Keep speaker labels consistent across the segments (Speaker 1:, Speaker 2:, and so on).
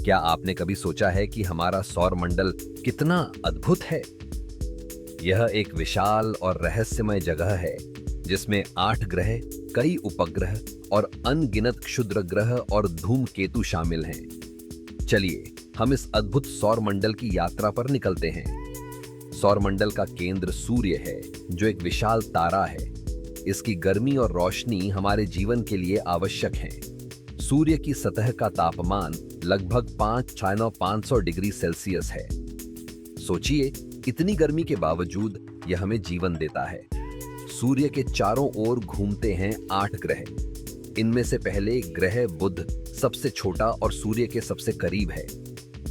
Speaker 1: क्या आपने कभी सोचा है कि हमारा सौर मंडल कितना अद्भुत है? यह एक विशाल और रहस्यमय जगह है जिसमें 8 ग्रह, कई उपग्रह और अनगिनत क्षुद्र ग्रह और धूमकेतु शामिल हैं। चलिए हम इस अद्भुत सौर मंडल की यात्रा पर निकलते हैं। सौर मंडल का केंद्र सूर्य है, जो एक विशाल तारा है। इसकी गर्मी और रोशनी हमारे जीवन के लिए आवश्यक है। सूर्य की सतह का तापमान लगभग 5,500 डिग्री सेल्सियस है। सोचिए, इतनी गर्मी के बावजूद यह हमें जीवन देता है। सूर्य के चारों ओर घूमते हैं 8 ग्रह। इनमें से पहले ग्रह बुध सबसे छोटा और सूर्य के सबसे करीब है।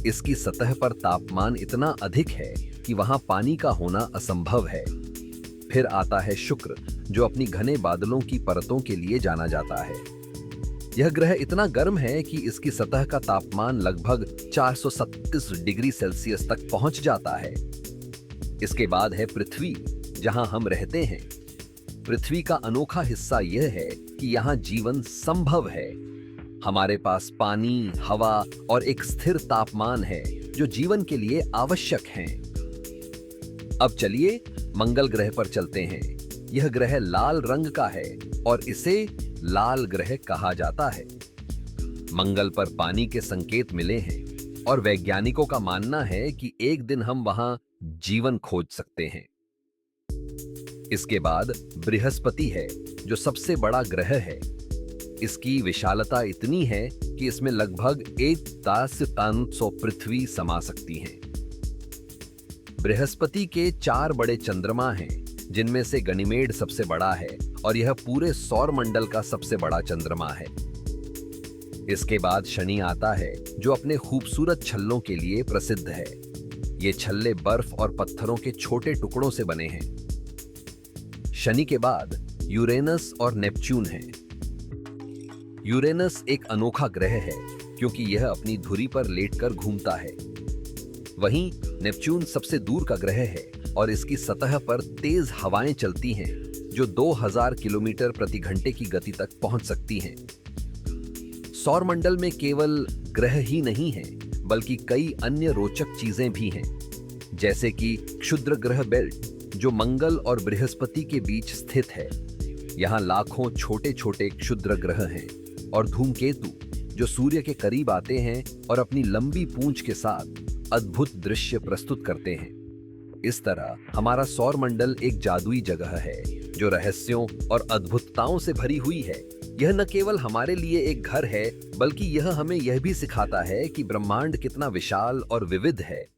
Speaker 1: इसकी सतह पर तापमान इतना अधिक है कि वहां पानी का होना असंभव है। फिर आता है शुक्र, जो अपनी घने बादलों की परतों के लिए जाना जाता है। यह ग्रह इतना गर्म है कि इसकी सतह का तापमान लगभग 437 डिग्री सेल्सियस तक पहुंच जाता है। इसके बाद है पृथ्वी, जहां हम रहते हैं। पृथ्वी का अनोखा हिस्सा यह है कि यहां जीवन संभव है। हमारे पास पानी, हवा और एक स्थिर तापमान है जो जीवन के लिए आवश्यक है। अब चलिए मंगल ग्रह पर चलते हैं। यह ग्रह लाल रंग का है और इसे लाल ग्रह कहा जाता है। मंगल पर पानी के संकेत मिले हैं और वैज्ञानिकों का मानना है कि एक दिन हम वहां जीवन खोज सकते हैं। इसके बाद बृहस्पति है, जो सबसे बड़ा ग्रह है। इसकी विशालता इतनी है कि इसमें लगभग 1,500 पृथ्वी समा सकती हैं। बृहस्पति के 4 बड़े चंद्रमा हैं, जिनमें से गनीमेड सबसे बड़ा है और यह पूरे सौर मंडल का सबसे बड़ा चंद्रमा है। इसके बाद शनि आता है, जो अपने खूबसूरत छल्लों के लिए प्रसिद्ध है। ये छल्ले बर्फ और पत्थरों के छोटे टुकड़ों से बने हैं। शनि के बाद यूरेनस और नेपच्यून हैं। यूरेनस एक अनोखा ग्रह है क्योंकि यह अपनी धुरी पर लेटकर घूमता है। वहीं नेपच्यून सबसे दूर का ग्रह है और इसकी सतह पर तेज हवाएं चलती हैं, जो 2000 किलोमीटर प्रति घंटे की गति तक पहुंच सकती हैं। सौर मंडल में केवल ग्रह ही नहीं हैं, बल्कि कई अन्य रोचक चीजें भी हैं, जैसे कि क्षुद्र ग्रह बेल्ट, जो मंगल और बृहस्पति के बीच स्थित है। यहाँ लाखों छोटे छोटे क्षुद्र ग्रह हैं, और धूमकेतु, जो सूर्य के करीब आते हैं और अपनी लंबी पूंछ के साथ अद्भुत दृश्य प्रस्तुत करते हैं। इस तरह हमारा सौर मंडल एक जादुई जगह है, जो रहस्यों और अद्भुतताओं से भरी हुई है। यह न केवल हमारे लिए एक घर है, बल्कि यह हमें यह भी सिखाता है कि ब्रह्मांड कितना विशाल और विविध है।